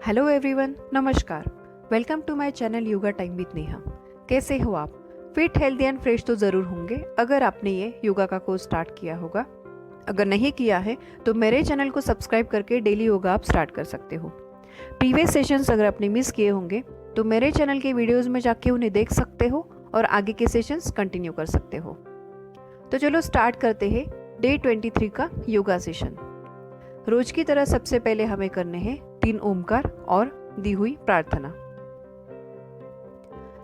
Hello everyone, नमस्कार। Welcome to my channel yoga time with Neha. कैसे हो आप? फिट, हेल्दी एंड फ्रेश तो ज़रूर होंगे अगर आपने ये योगा का कोर्स स्टार्ट किया होगा। अगर नहीं किया है तो मेरे चैनल को सब्सक्राइब करके डेली योगा आप स्टार्ट कर सकते हो। प्रीवियस सेशंस अगर आपने मिस किए होंगे तो मेरे चैनल के वीडियोज़ में जाके उन्हें देख सकते हो और आगे के सेशंस कंटिन्यू कर सकते हो। तो चलो स्टार्ट करते हैं डे 23 का योगा सेशन। रोज की तरह सबसे पहले हमें करने हैं 3 ओमकार और दी हुई प्रार्थना।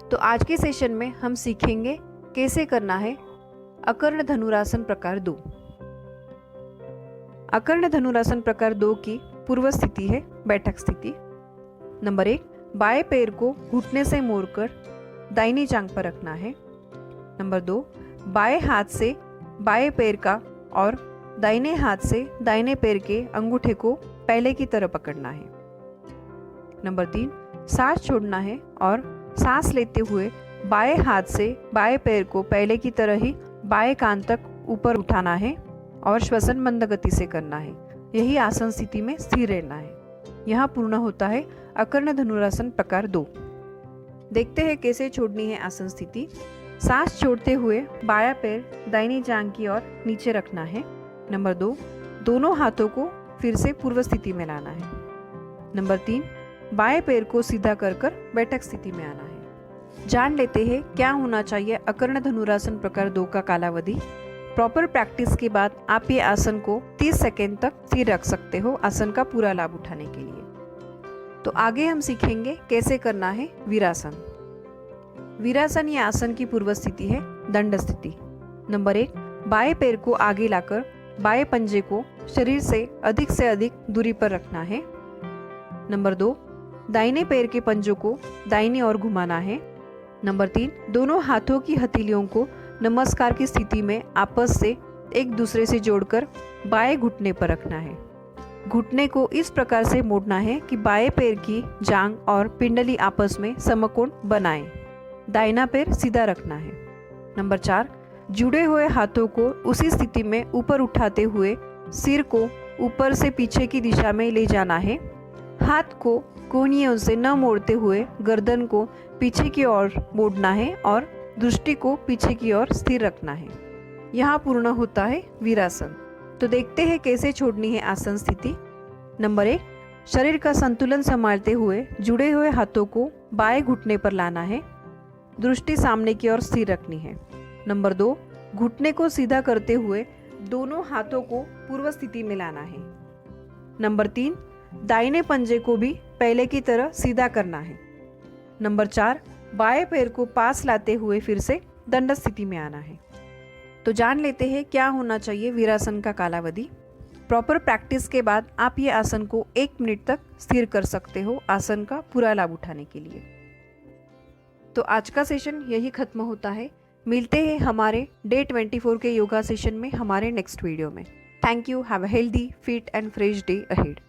तो आज के सेशन में हम सीखेंगे कैसे करना है अकर्ण धनुरासन प्रकार 2। अकर्ण धनुरासन प्रकार 2 की पूर्व स्थिति है बैठक स्थिति। नंबर 1, बाएं पैर को घुटने से मोड़कर दाहिनी जांघ पर रखना है। नंबर 2, बाएं हाथ से बाएं पैर का और दाहिने हाथ से दाहिने पैर के अंगूठे को पहले की तरह पकड़ना है। नंबर 3, सांस छोड़ना है और सांस लेते हुए बाएं हाथ से बाएं पैर को पहले की तरह ही बाएं कान तक ऊपर उठाना है और श्वसन मंद गति से करना है। यही आसन स्थिति में स्थिर रहना है। यहाँ पूर्ण होता है अकर्ण धनुरासन प्रकार 2। देखते हैं कैसे छोड़नी है आसन स्थिति। सांस छोड़ते हुए बायां पैर दाहिनी जांघ की ओर नीचे रखना है। नंबर 2, दोनों हाथों को फिर से पूर्व स्थिति में लाना है। नंबर 3, बाएं पैर को सीधा कर कर बैठक स्थिति में आना है। जान लेते हैं क्या होना चाहिए अकर्ण धनुरासन प्रकार 2 का कालावधि। प्रॉपर प्रैक्टिस के बाद आप ये आसन को 30 सेकेंड तक स्थिर रख सकते हो आसन का पूरा लाभ उठाने के लिए। तो आगे हम सीखेंगे कैसे करना है वीरासन। वीरासन ये आसन की पूर्व स्थिति है दंड स्थिति। नंबर 1, बाएं पैर को आगे लाकर बाएं पंजे को शरीर से अधिक दूरी पर रखना है। नंबर 2, दाहिने पैर के पंजों को दाहिनी ओर घुमाना है। नंबर 3, दोनों हाथों की हथेलियों को नमस्कार की स्थिति में आपस से एक दूसरे से जोड़कर बाएं घुटने पर रखना है। घुटने को इस प्रकार से मोड़ना है कि बाएं पैर की जांघ और पिंडली आपस में समकोण बनाएं। दाहिना पैर सीधा रखना है। नंबर 4, जुड़े हुए हाथों को उसी स्थिति में ऊपर उठाते हुए सिर को ऊपर से पीछे की दिशा में ले जाना है। हाथ को कोहनियों से न मोड़ते हुए गर्दन को पीछे की ओर मोड़ना है और दृष्टि को पीछे की ओर स्थिर रखना है। यहाँ पूर्ण होता है वीरासन। तो देखते हैं कैसे छोड़नी है आसन स्थिति। नंबर 1, शरीर का संतुलन संभालते हुए जुड़े हुए हाथों को बाएं घुटने पर लाना है। दृष्टि सामने की ओर स्थिर रखनी है। नंबर 2, घुटने को सीधा करते हुए दोनों हाथों को पूर्व स्थिति में लाना है। नंबर 3, दाहिने पंजे को भी पहले की तरह सीधा करना है। नंबर 4, बाएं पैर को पास लाते हुए फिर से दंड स्थिति में आना है। तो जान लेते हैं क्या होना चाहिए वीरासन का कालावधि। प्रॉपर प्रैक्टिस के बाद आप ये आसन को 1 मिनट तक स्थिर कर सकते हो आसन का पूरा लाभ उठाने के लिए। तो आज का सेशन यही खत्म होता है। मिलते हैं हमारे डे 24 के योगा सेशन में हमारे नेक्स्ट वीडियो में। Thank you. Have a healthy, fit and fresh day ahead.